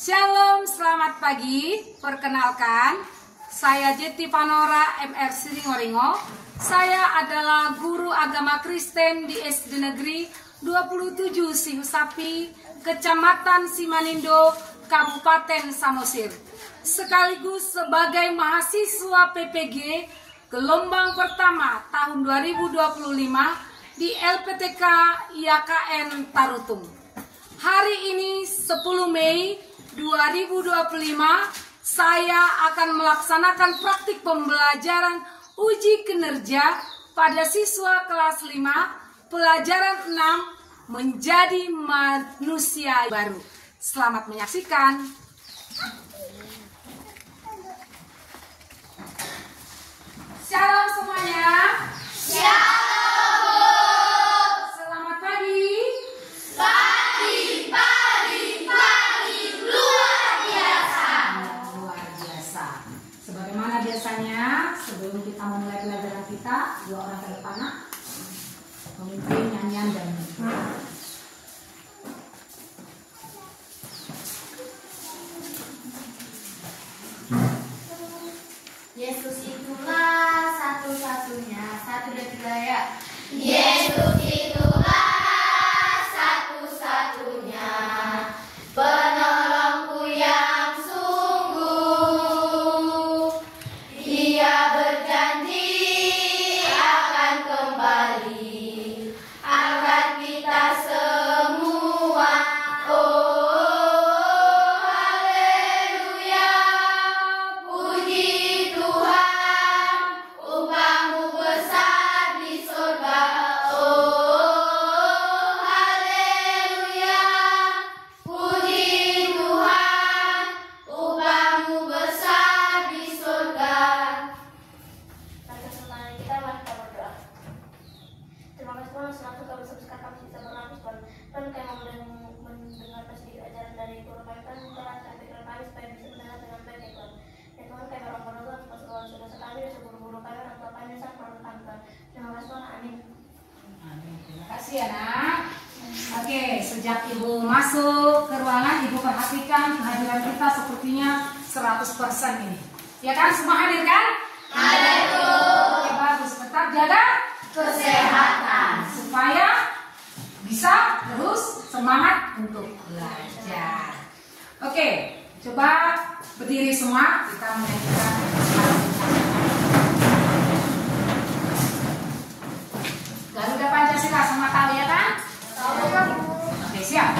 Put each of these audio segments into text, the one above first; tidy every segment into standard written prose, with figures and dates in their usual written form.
Shalom, selamat pagi. Perkenalkan, saya Jeti Panora MR Siringoringo. Saya adalah guru agama Kristen di SD Negeri 27 Sihusapi, Kecamatan Simanindo, Kabupaten Samosir. Sekaligus sebagai mahasiswa PPG gelombang pertama tahun 2025 di LPTK IAKN Tarutung. Hari ini 10 Mei 2025 saya akan melaksanakan praktik pembelajaran uji kinerja pada siswa kelas 5 pelajaran 6 menjadi manusia baru. Selamat menyaksikan. Shalom semuanya. Shalom. Selamat pagi. Sebagaimana biasanya, sebelum kita memulai pelajaran kita, dua orang ke depan memimpin nyanyian dan Yesus itulah satu-satunya, 1, 2, 3 ya. Yesus itulah satu-satunya penolongku yang sungguh. Dia berjanji akan kembali agar kita semua. Oh, haleluya. Puji Tuhan, upahmu besar di surga. Oh, haleluya. Puji Tuhan, upahmu besar di surga. Pada kesempatan kita, mari kita berdoa. Terima kasih Tuhan, selalu kami sebutkan kami bisa bernafas dan kami mendengarkan sedikit ajaran dari guru kami dan mencerahkan pikiran kami supaya bisa mendengar dengan baik ya Tuhan. Ya Tuhan, kami orang berdoa atas segala dosa kami dan guru-guru kami orang tua kami sang perlukan Tuhan. Terima kasih Tuhan, amin. Amin. Terima kasih ya nak. Oke, sejak ibu masuk ke ruangan, ibu perhatikan kehadiran kita sepertinya 100% ini. Ya kan, semua hadir kan? Hadir. Oke, bagus. Tetap jaga kesehatan supaya bisa terus semangat untuk belajar. Oke, coba berdiri semua, kita menyanyikan Garuda Pancasila. Semua tahu ya kan? Tahu. Oke, siap.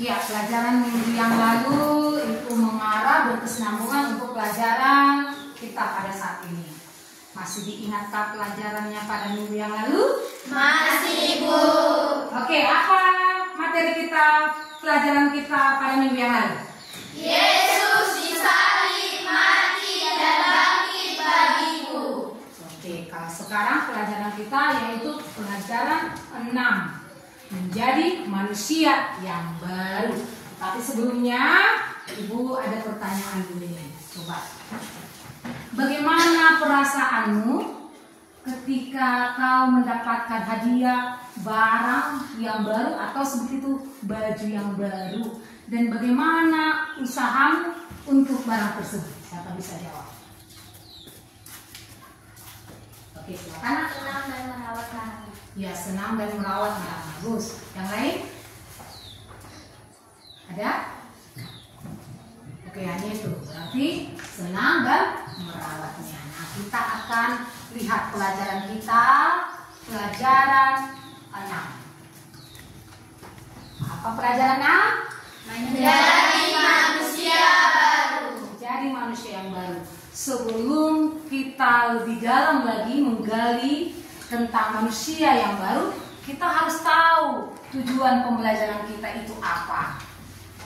Ya, pelajaran minggu yang lalu itu mengarah berkesinambungan untuk pelajaran kita pada saat ini. Masih diingatkah pelajarannya pada minggu yang lalu? Masih, Ibu. Oke, apa materi kita, pelajaran kita pada minggu yang lalu? Yesus disalib, mati, dan bangkit bagiku. Oke, kalau sekarang pelajaran kita yaitu pelajaran 6, menjadi manusia yang baru. Tapi sebelumnya, Ibu ada pertanyaan dulu nih. Coba. Bagaimana perasaanmu ketika kau mendapatkan hadiah barang yang baru atau seperti itu baju yang baru? Dan bagaimana usahamu untuk barang tersebut? Siapa bisa jawab? Oke, silakan. Senang dan merawat barang. Ya, senang dan merawat barang. Bagus. Yang lain? Ada? Oke, hanya itu. Berarti senang dan merawatnya. Nah, kita akan lihat pelajaran kita, pelajaran 6. Apa pelajaran 6? Menjadi manusia baru. Menjadi manusia yang baru. Sebelum kita lebih dalam lagi menggali tentang manusia yang baru, kita harus tahu tujuan pembelajaran kita itu apa.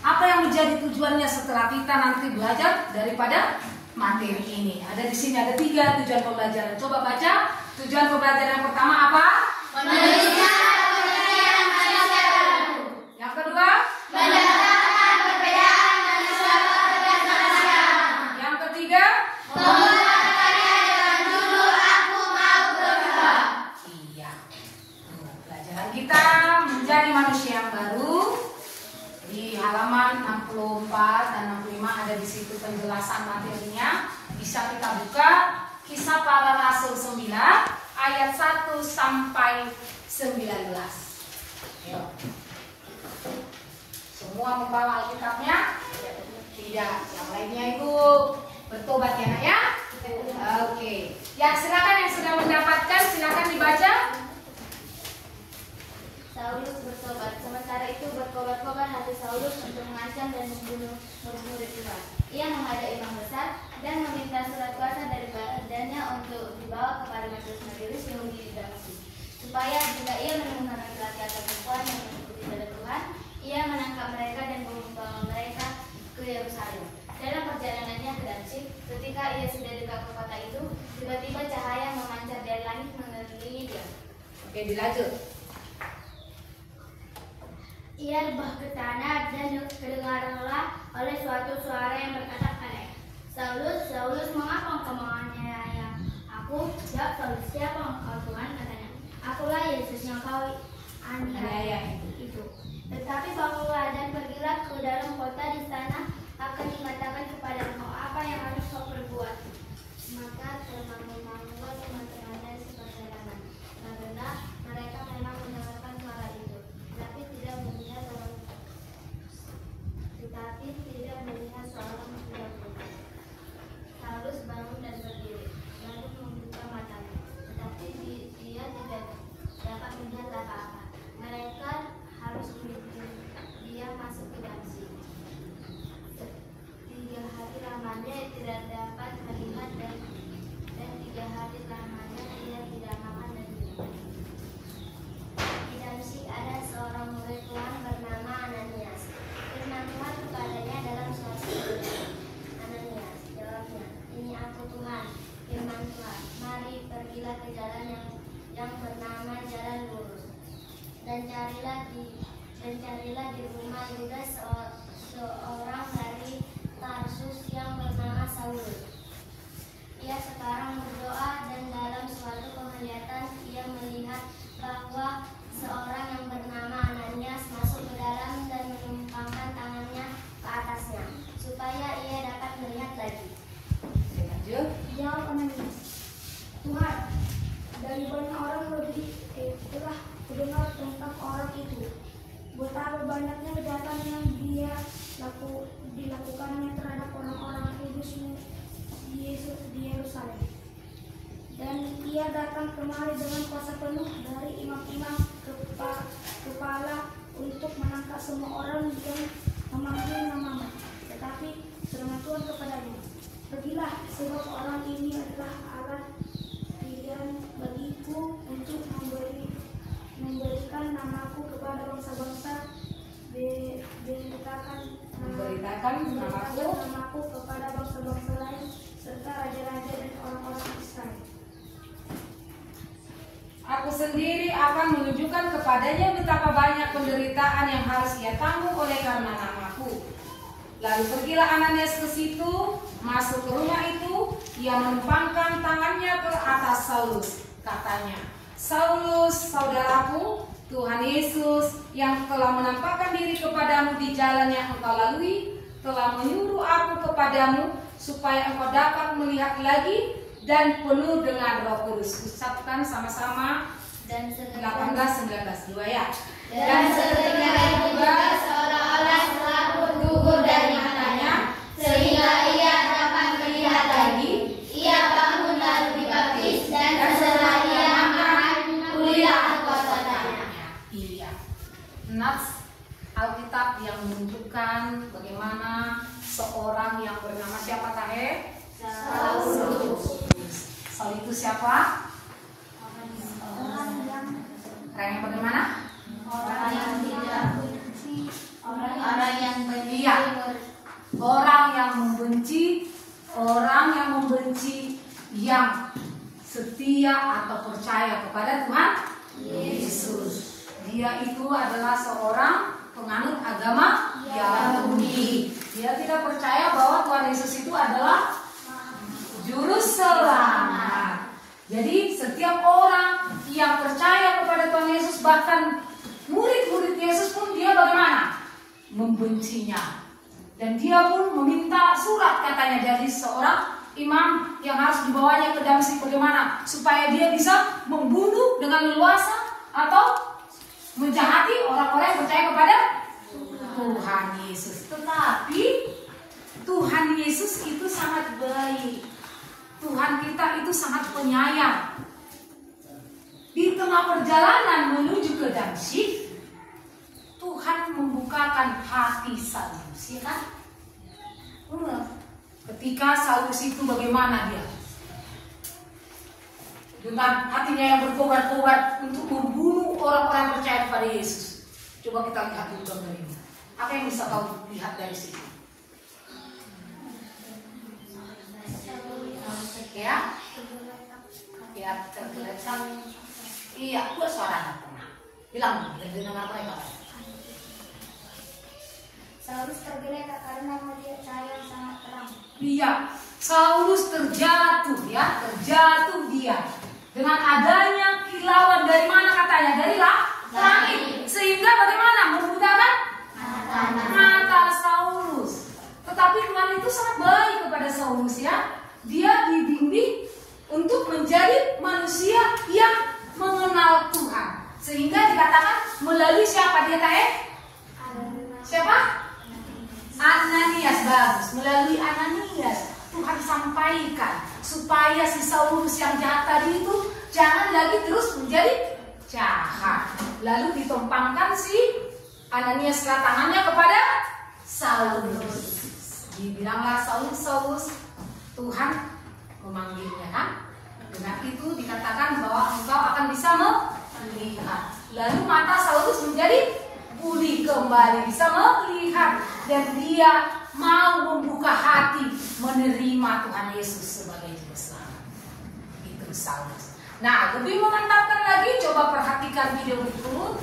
Apa yang menjadi tujuannya setelah kita nanti belajar daripada materi ini? Ada di sini ada 3 tujuan pembelajaran. Coba baca. Tujuan pembelajaran yang pertama apa? Menunjukkan kemuliaan manusia baru. Yang kedua? Mendatangkan perbedaan manusia dan manusia. Yang ketiga? Membuat karya dengan judul Aku Mau Berubah. Iya. Pelajaran kita menjadi manusia yang baru. Di halaman 64 dan 65 ada di situ penjelasan materinya. Bisa kita buka Kisah Para Rasul 9 ayat 1 sampai 19. Ayo. Semua membawa Alkitabnya? Tidak. Yang lainnya itu bertobat ya, Nak ya? Oke. Ya, silakan yang sudah mendapatkan silakan dibaca. Saulus bertobat. Sementara itu berkobar-kobar hati Saulus untuk mengancam dan membunuh murid-murid Tuhan. Ia menghadap imam besar dan meminta surat kuasa daripadanya untuk dibawa kepada majelis majelis Yahudi di Damaskus, supaya jika ia menemukan laki-laki atau perempuan yang mengikuti jalan Tuhan, ia menangkap mereka dan membawa mereka ke Yerusalem. Dalam perjalanannya ke Damsyik, ketika ia sudah dekat ke kota itu, tiba-tiba cahaya memancar dari langit mengelilingi dia. Oke, dilanjut. Ia rebah ke tanah dan kedengaranlah oleh suatu suara yang berkata aneh. Saulus, Saulus, mengapa engkau menganiaya aku? Jawab Saulus, siapa engkau Tuhan? Katanya, akulah Yesus yang kau aniaya itu. Tetapi bangunlah dan pergilah ke dalam kota, di sana akan dikatakan kepada engkau apa yang harus kau perbuat. Maka termangu-mangulah teman-teman dan seperjalanan, karena mereka memang mendengarkan suara itu, tetapi tidak melihat seorang budak. Saulus bangun dan berdiri, lalu membuka matanya, tetapi dia tidak dapat melihat apa-apa. Mereka harus membimbing dia masuk ke Damsyik. 3 hari lamanya tidak dapat melihat dan 3 hari lamanya ia tidak makan dan minum. Di Damsyik ada seorang murid Tuhan bernama Ananias. Firman Tuhan kepadanya dalam suatu keadaan. Ananias, jawabnya, ini aku Tuhan. Firman Tuhan, mari pergilah ke jalan yang bernama Jalan Lurus, dan carilah di rumah Yudas seorang dari Tarsus yang bernama Saulus. Ia sekarang berdoa, dan dalam suatu penglihatan ia melihat bahwa seorang yang bernama Ananias masuk ke dalam dan menumpangkan tangannya ke atasnya, supaya ia dapat melihat lagi. Lanjut. Jawab Ananias, Tuhan, dari banyak orang telah mendengar tentang orang itu, betapa banyaknya kejahatan yang dilakukannya terhadap orang-orang kudusmu di Yerusalem. Dan ia datang kemari dengan kuasa penuh dari imam-imam kepala untuk menangkap semua orang yang memanggil namamu. Tetapi firman Tuhan kepadanya, pergilah, sebab orang ini adalah alat pilihan bagiku untuk memberikan namaku kepada bangsa-bangsa, memberitakan perlihatkan namaku kepada bangsa-bangsa lain serta raja-raja dan orang-orang Israel. Aku sendiri akan menunjukkan kepadanya betapa banyak penderitaan yang harus ia tanggung oleh karena namaku. Lalu pergilah Ananias ke situ, masuk ke rumah itu, ia menumpangkan tangannya ke atas Saulus. Katanya, Saulus, saudaraku, Tuhan Yesus yang telah menampakkan diri kepadamu di jalan yang engkau lalui, telah menyuruh aku kepadamu supaya engkau dapat melihat lagi dan penuh dengan Roh Kudus. Ucapkan sama-sama. Dan 18-19 2 ya. Dan seketika juga seolah-olah selaput gugur dari matanya, sehingga ia dapat melihat lagi. Ia bangun lalu dibaptis, dan setelah ia makan, pulihlah kekuasaannya. Iya. Nats Alkitab yang menunjukkan bagaimana seorang yang bernama siapa Tahe? Saulus. Saul itu siapa? Orang yang bagaimana? Orang yang tidak benci, orang yang benci. Iya. Orang yang membenci, orang yang membenci, yang setia atau percaya kepada Tuhan Yesus. Dia itu adalah seorang penganut agama Yahudi. Dia tidak percaya bahwa Tuhan Yesus itu adalah juru selamat. Jadi setiap orang yang percaya kepada Tuhan Yesus, bahkan murid-murid Yesus pun dia bagaimana? Membencinya. Dan dia pun meminta surat katanya dari seorang imam yang harus dibawanya ke Damsyik bagaimana? Supaya dia bisa membunuh dengan leluasa atau menjahati orang-orang yang percaya kepada Tuhan Yesus. Tetapi Tuhan Yesus itu sangat baik. Tuhan kita itu sangat penyayang. Di tengah perjalanan menuju ke Damsyik, Tuhan membukakan hati Saulus, ya kan? Ketika Saulus itu bagaimana dia? Dengan hatinya yang berkobar-kobar untuk membunuh orang-orang yang percaya kepada Yesus. Coba kita lihat dulu gambar ini. Apa yang bisa kau lihat dari sini? Ya, tergeletak. Iya, buat suara tenang. Bilang, dengar mereka. Saulus tergeletak karena melihat cahaya yang sangat terang. Iya, Saulus terjatuh ya, terjatuh dia. Dengan adanya kilauan dari mana katanya? Dari langit. Sehingga bagaimana? Membutakan mata Saulus. Tetapi Tuhan itu sangat baik kepada Saulus ya. Dia dibimbing untuk menjadi manusia yang mengenal Tuhan. Sehingga dikatakan melalui siapa dia Tae? Siapa? Ananias. Bagus. Melalui Ananias Tuhan sampaikan supaya si Saulus yang jahat tadi itu jangan lagi terus menjadi jahat. Lalu ditumpangkan si Ananias tangannya kepada Saulus. Dibilanglah Saulus, Tuhan memanggilnya kan. Dengan itu dikatakan bahwa engkau akan bisa melihat. Lalu mata Saulus menjadi pulih kembali, bisa melihat, dan dia mau membuka hati menerima Tuhan Yesus sebagai juru selamat. Itu Saulus. Nah, lebih memantapkan lagi, coba perhatikan video berikut.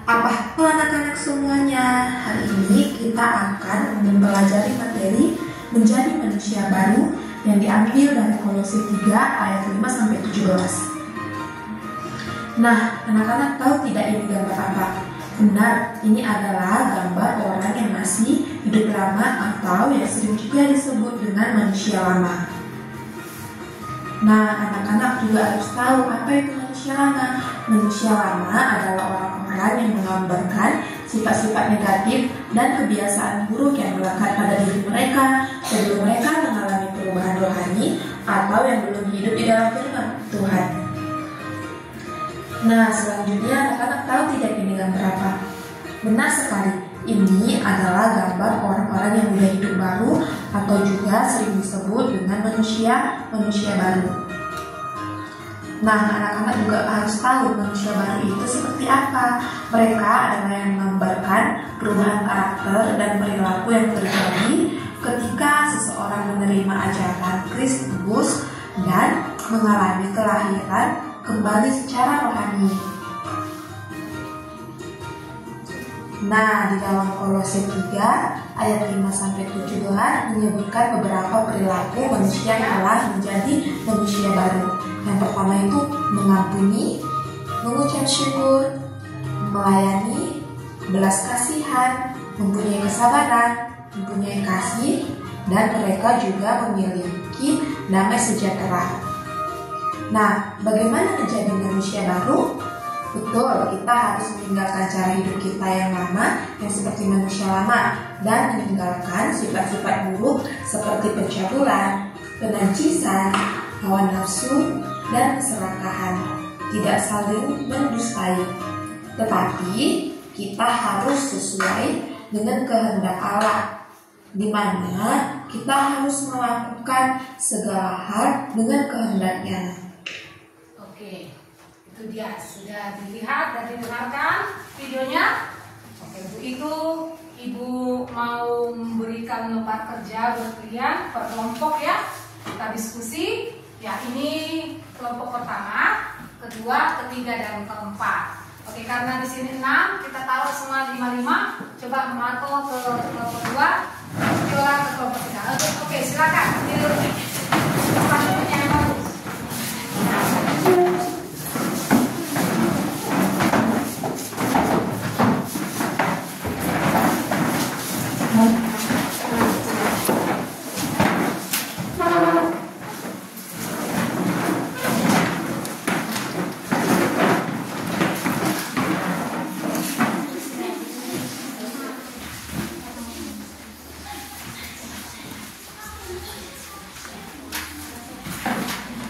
Apa anak-anak semuanya, hari ini kita akan mempelajari materi menjadi manusia baru yang diambil dari Kolose 3 ayat 5-17. Nah, anak-anak tahu tidak ini gambar apa? Benar, ini adalah gambar orang yang masih hidup lama atau yang sering juga disebut dengan manusia lama. Nah, anak-anak juga harus tahu apa itu manusia lama. Manusia lama adalah orang-orang yang menggambarkan sifat-sifat negatif dan kebiasaan buruk yang melekat pada diri mereka sebelum mereka mengalami perubahan rohani atau yang belum hidup di dalam firman Tuhan. Nah, selanjutnya anak-anak tahu tidak ini gambar apa? Benar sekali, ini adalah gambar orang-orang yang sudah hidup baru atau juga sering disebut dengan manusia baru. Nah, anak-anak juga harus tahu manusia baru itu seperti apa. Mereka adalah yang menggambarkan perubahan karakter dan perilaku yang terjadi ketika seseorang menerima ajaran Kristus dan mengalami kelahiran kembali secara rohani. Nah, di dalam Kolose 3 ayat 5-17 menyebutkan beberapa perilaku manusia yang telah menjadi manusia baru. Yang pertama itu mengampuni, mengucap syukur, melayani, belas kasihan, mempunyai kesabaran, mempunyai kasih, dan mereka juga memiliki damai sejahtera. Nah, bagaimana menjadi manusia baru? Betul, kita harus meninggalkan cara hidup kita yang lama, yang seperti manusia lama, dan meninggalkan sifat-sifat buruk seperti pencabulan, penajisian, hawa nafsu, dan keserakahan. Tidak saling mendustai. Tetapi kita harus sesuai dengan kehendak Allah, di mana kita harus melakukan segala hal dengan kehendaknya. Oke, itu dia, sudah dilihat dan didengarkan videonya. Oke, Bu, itu Ibu mau memberikan lembar kerja buat kalian per kelompok ya. Kita diskusi. Ya, ini kelompok pertama, kedua, ketiga, dan keempat. Oke, karena di sini 6, kita taruh semua 5-5. Coba Marco ke kelompok 2, Viola ke kelompok 3. Oke, silakan. Yang bagus.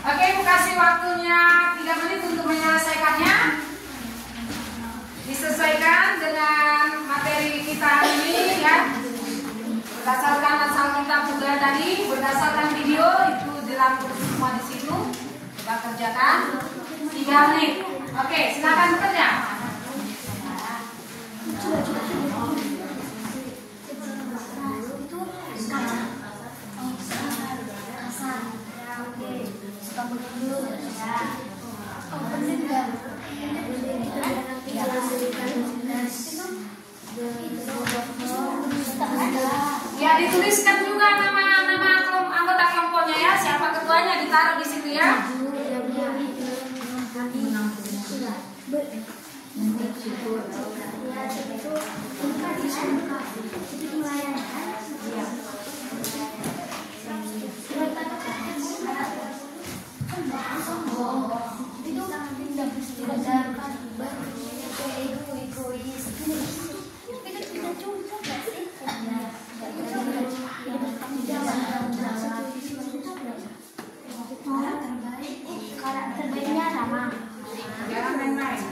Oke, Bu kasih waktunya 3 menit untuk menyelesaikannya. Disesuaikan dengan materi kita hari ini ya. Berdasarkan asal kita buka tadi, berdasarkan video itu dirangkum semua di situ. Kita kerjakan 3 menit. Oke, silakan bekerja. Ya, dituliskan juga nama-nama anggota kelompoknya ya, siapa ketuanya ditaruh di situ ya. Terbaiknya nama. Jangan main-main.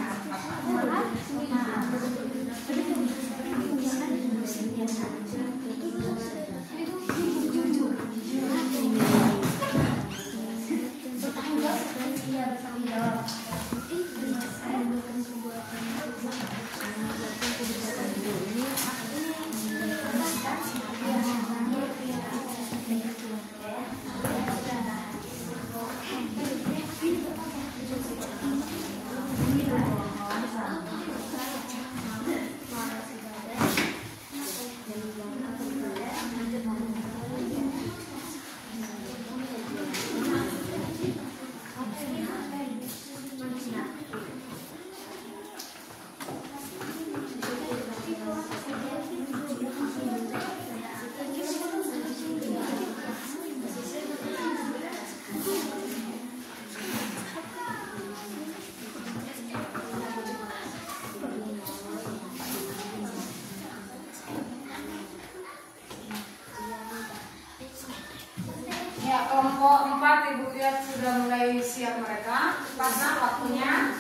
Ya, kelompok 4 Ibu lihat sudah mulai siap mereka. Pasang waktunya.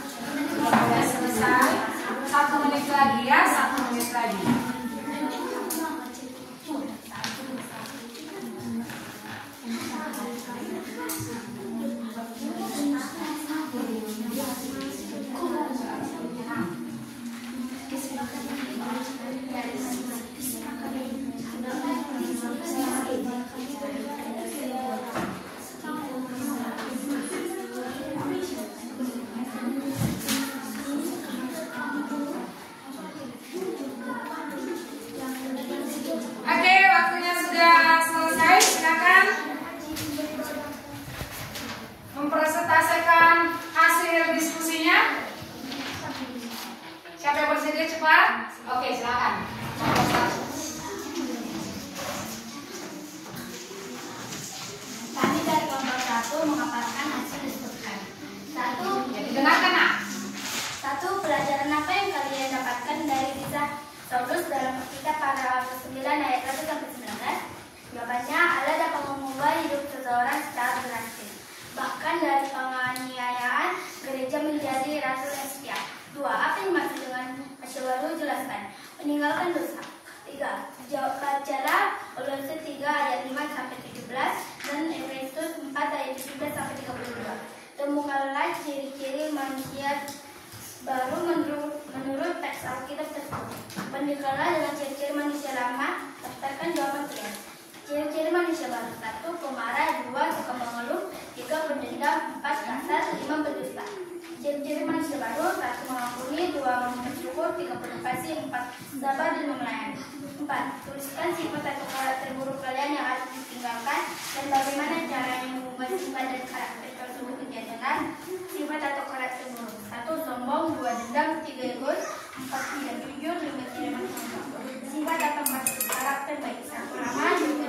Sudah selesai. 1 menit lagi ya, 1 menit lagi. cepat. Oke, silakan. Contoh satu. Kami dari kelompok 1 memaparkan hasil disebutkan. 1. Jadi dengarkan, Nak. 1. Pelajaran apa yang kalian dapatkan dari kisah Saulus dalam kitab paragraf 9 ayat 1 sampai 19? Jawabannya, Allah dapat mengubah hidup seseorang secara drastis. Bahkan dari penganiayaan gereja menjadi rasul yang setia. 2. Apa yang dimaksud dengan Masya baru? Jelaskan. Meninggalkan dosa. 3. Bacalah Kolose 3 ayat 5 sampai 17 dan Efesus 4 ayat 17 sampai 32. Temukanlah ciri-ciri manusia baru menurut teks Alkitab tersebut. Bandingkanlah dengan ciri-ciri manusia lama. Daftarkan jawaban kalian. Ciri-ciri manusia baru: 1. Pemarah, 2. Suka mengeluh, 3. Pendendam, 4. Kasar, 5. Berdusta. Ciri-ciri manusia baru: 1. Mengampuni, 2. Bersyukur, 3. Berempati, 4. Sabar dan melayani. 4. Tuliskan sifat atau karakter buruk kalian yang harus ditinggalkan dan bagaimana caranya mengubah sifat dan karakter tersebut menjadi benar. Sifat atau karakter buruk: 1. Sombong, 2. Dendam, 3. Egois, 4. Tidak jujur, 5. Tidak bertanggung. Sifat atau karakter baik: 1. Ramah, 2.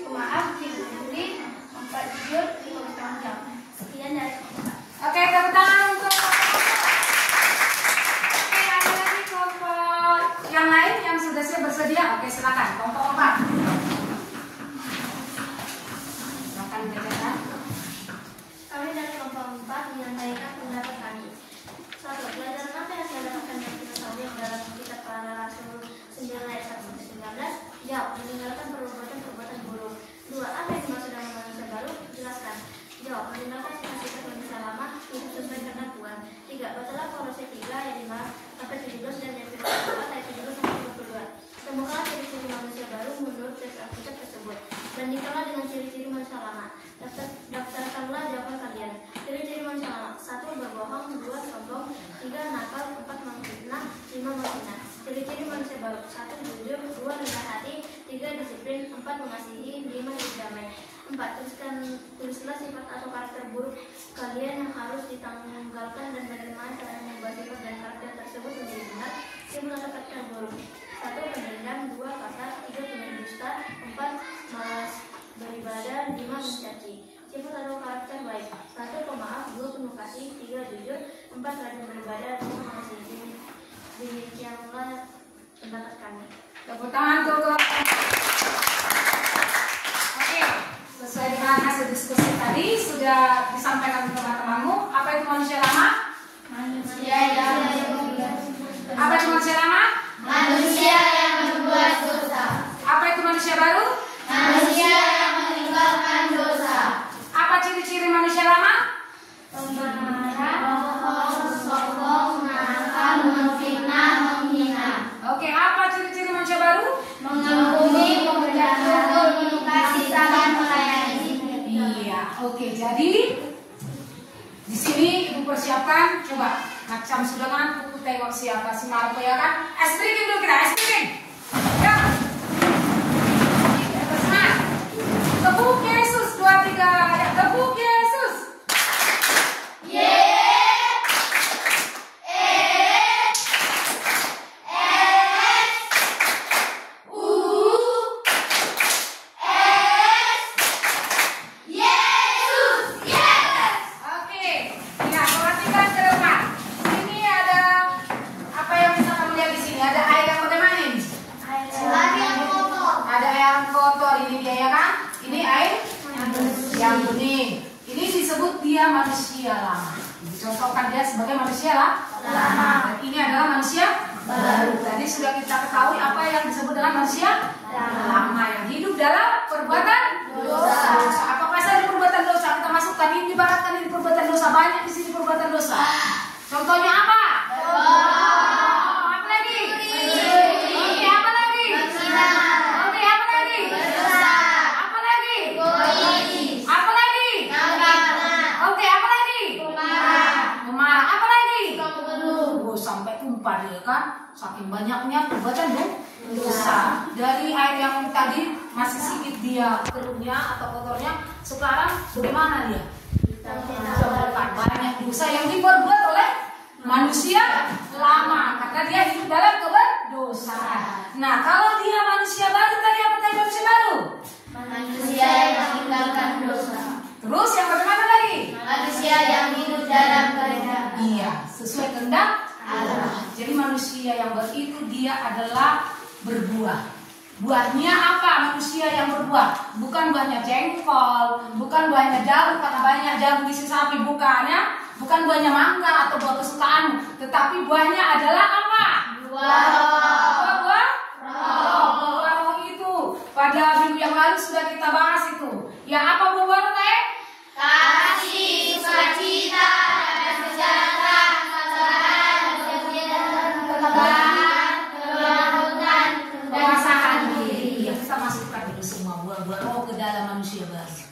Pemaaf, 3. peduli, 4. Jujur, 5. bertanggung jawab. Sekian dari saya. Oke, tepuk tangan untuk. Oke, ada lagi kelompok yang lain yang sudah siap bersedia. Oke, silakan. Kelompok 4. Silakan bacakan. Kami dari kelompok 4 menyampaikan pendapat kami. 1. Pelajaran apa yang saya dapatkan dari kisah Saulus dalam kitab para rasul 9 ayat 1 sampai 19? Jawab. Meninggalkan perbuatan buruk. 2. Apa yang dimaksud dengan manusia baru? Jelaskan. Jawab. Meninggalkan sifat-sifat manusia lama, hidup sesuai kehendak Tuhan. 3. Bacalah Kolose 3 ayat 5 sampai 17 dan Efesus 4 ayat 17 sampai 22. Temukanlah ciri-ciri manusia baru menurut teks Alkitab tersebut. Bandingkanlah dengan ciri-ciri manusia lama. Daftarkanlah jawaban kalian. Ciri-ciri manusia lama: 1. Berbohong, 2. Sombong, 3. Nakal, 4. Menghina, 5. Menghina. Ciri-ciri manusia baru: 1. Jujur, 2. Rendah hati, 3. Disiplin, 4. Mengasihi, 5. Berdamai. 4. Tulislah sifat atau karakter buruk kalian yang harus ditanggalkan dan bagaimana cara mengubah sifat dan karakter tersebut menjadi benar. Sifat atau karakter buruk: 1. Pendendam, 2. Kasar, 3. Pendusta, 4. Malas beribadah, 5. Mencaci. Sifat atau karakter baik: 1. Pemaaf, 2. Penuh kasih, 3. Jujur, 4. Rajin beribadah, 5. Mengasihi. Demikianlah pendapat kami. Tepuk tangan untuk. Oke, sesuai dengan hasil diskusi tadi sudah disampaikan ke teman-temanmu. Apa itu manusia lama? Manusia yang Apa itu manusia lama? Manusia yang berbuat dosa. Apa itu manusia baru? Manusia yang meninggalkan dosa. Apa ciri-ciri manusia lama? Pemarah, bohong, sombong, nakal, menfitnah, menghina. Oke, apa ciri-ciri manusia baru? Mengampuni, membersyukur, penuh kasih sayang, melayani. Iya, oke. Jadi di sini ibu persiapkan, coba macam sudah ngantuk, tengok siapa si Marco ya kan? Es krim dulu kita, es krim. Ya. Semangat. Tepuk Yesus 2 3 ya, tepuk Yesus. Oke, ya perhatikan ke depan. Ini ada apa yang bisa kamu lihat di sini? Ada air yang bagaimana ini? Ada air yang kotor ini dia ya kan? Ini air yang bening. Ini disebut dia manusia lama. Dicontohkan dia sebagai manusia lama. Dan ini adalah manusia baru. Tadi sudah kita ketahui apa yang disebut dengan manusia lama yang hidup dalam perbuatan dosa. Apakah saja perbuatan dosa kita masukkan ini, ibaratkan ini perbuatan dosa, banyak di sini perbuatan dosa. Contohnya apa? Apa lagi? Oke, apa lagi? Oke, apa lagi? Apa lagi? Apa lagi? Oke, apa lagi? Pemarah. Apa lagi? Oh, sampai tumpah dia kan? Saking banyaknya perbuatan dosa. Dari air yang tadi masih sedikit dia keruhnya atau kotornya, sekarang bagaimana dia? Banyak dosa yang diperbuat oleh manusia lama karena dia hidup dalam Nah, kalau dia manusia baru, tadi apa tadi manusia baru? Manusia yang meninggalkan dosa. Terus yang bagaimana lagi? Manusia yang hidup dalam kehendak. Iya, sesuai kehendak Allah. Jadi manusia yang baru itu dia adalah berbuah. Buahnya apa? Manusia yang berbuah. Bukan buahnya jengkol, bukan buahnya jagung karena banyak jagung isi sapi, bukannya. Bukan buahnya mangga atau buah kesukaanmu, tetapi buahnya adalah apa? Buah. Buah buah roh itu. Pada minggu yang lalu sudah kita bahas itu. Ya apa buah roh teh? Kasih, sukacita, damai sejahtera, kesabaran, kegiatan, ketebaran, kelembutan, Penguasaan diri. Iya, kita masukkan dulu semua buah-buah roh ke dalam manusia baru.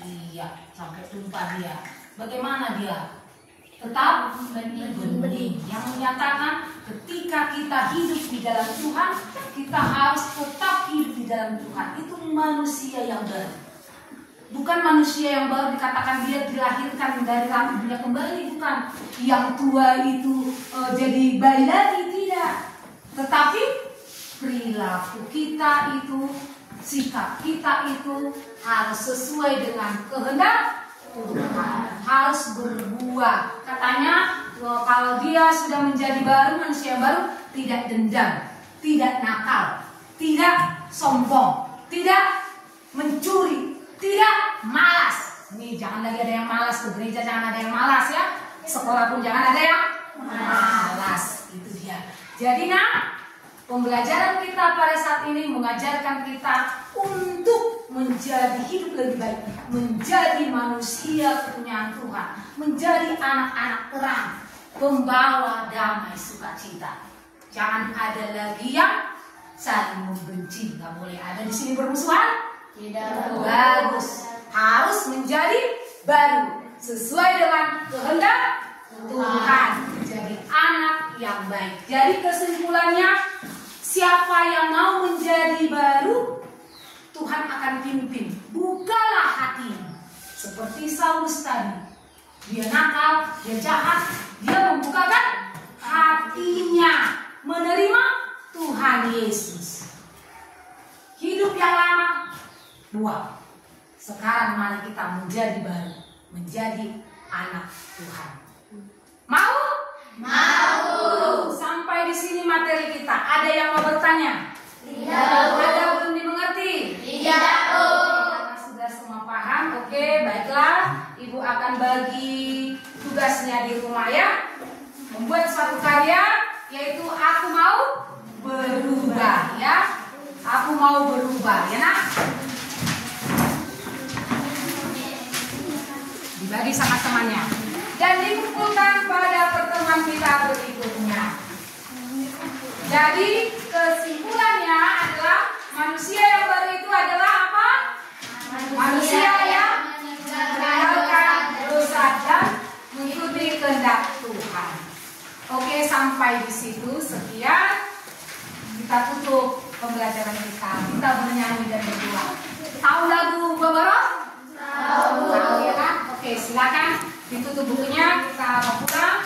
Iya, sampai tumpah dia. Bagaimana dia? Tetap bening. Yang menyatakan ketika kita hidup di dalam Tuhan, kita harus tetap hidup di dalam Tuhan. Itu manusia yang baru. Bukan manusia yang baru dikatakan dia dilahirkan dari langit dunia kembali, bukan. Yang tua itu jadi bayi lagi, tidak. Tetapi perilaku kita itu, sikap kita itu harus sesuai dengan kehendak Tuhan, harus berbuah. Katanya kalau dia sudah menjadi baru, manusia baru, tidak dendam, tidak nakal, tidak sombong, tidak mencuri, tidak malas. Ini jangan lagi ada yang malas, ke gereja jangan ada yang malas ya. Sekolah pun jangan ada yang malas. Itu dia. Jadi pembelajaran kita pada saat ini mengajarkan kita untuk menjadi hidup lebih baik, menjadi manusia kepunyaan Tuhan, menjadi anak-anak terang, pembawa damai sukacita. Jangan ada lagi yang saling membenci, nggak boleh ada di sini bermusuhan. Tidak Bagus, harus menjadi baru sesuai dengan kehendak Tuhan, menjadi anak yang baik. Jadi kesimpulannya, siapa yang mau menjadi baru, Tuhan akan pimpin. Bukalah hatimu. Seperti Saulus tadi. Dia nakal, dia jahat, dia membukakan hatinya menerima Tuhan Yesus. Hidup yang lama, buang. Sekarang mari kita menjadi baru, menjadi anak Tuhan. Mau? mau. Sampai di sini materi kita. Ada yang mau bertanya? Tidak, Bu. Ada belum dimengerti? Tidak, Bu. Karena sudah semua paham, oke, baiklah. Ibu akan bagi tugasnya di rumah ya. Membuat suatu karya, yaitu aku mau berubah ya. Aku mau berubah ya nak. Dibagi sama temannya. Dan dikumpulkan pada pertemuan kita berikutnya. Jadi kesimpulannya adalah manusia yang baru itu adalah apa? Manusia yang meninggalkan dosa dan mengikuti kehendak Tuhan. Oke, sampai di situ sekian. Kita tutup pembelajaran kita. Kita bernyanyi dan berdoa. Tahu lagu Babarok? Tahu ya kan? Oke, silakan ditutup bukunya. Kita mau pulang.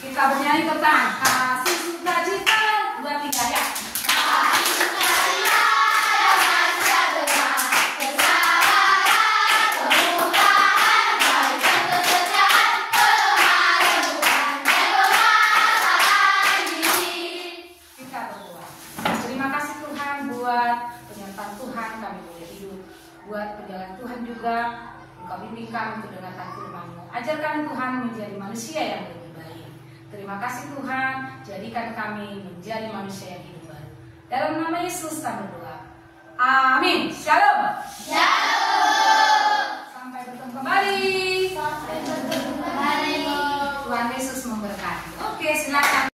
Kita bernyanyi tentang kasih sukacita 2, 3 ya. Buat perjalanan Tuhan juga, Engkau bimbing kami untuk dengarkan firman-Mu. Ajarkan Tuhan menjadi manusia yang lebih baik. Terima kasih Tuhan, jadikan kami menjadi manusia yang hidup baru. Dalam nama Yesus kami berdoa. Amin. Shalom. Shalom. Sampai bertemu kembali. Sampai bertemu kembali. Tuhan Yesus memberkati. Oke, silakan.